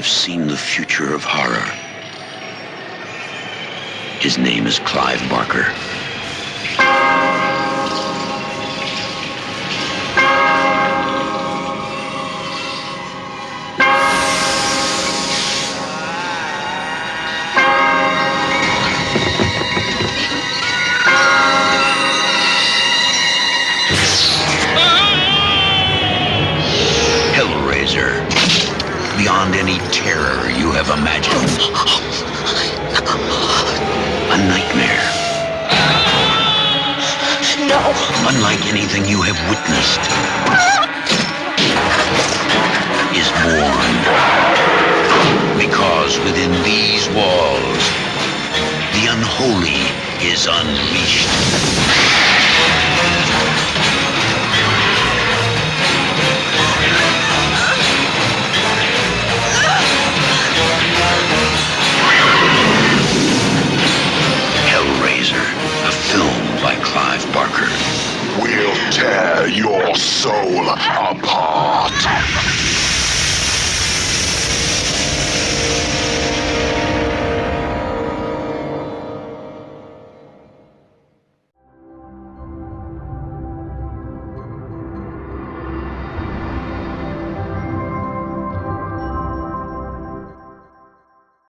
have seen the future of horror. His name is Clive Barker. Hellraiser. Beyond any terror you have imagined. A nightmare. No. Unlike anything you have witnessed. Is born. Because within these walls, the unholy is unleashed. Hellraiser, a film by Clive Barker. We'll tear your soul apart.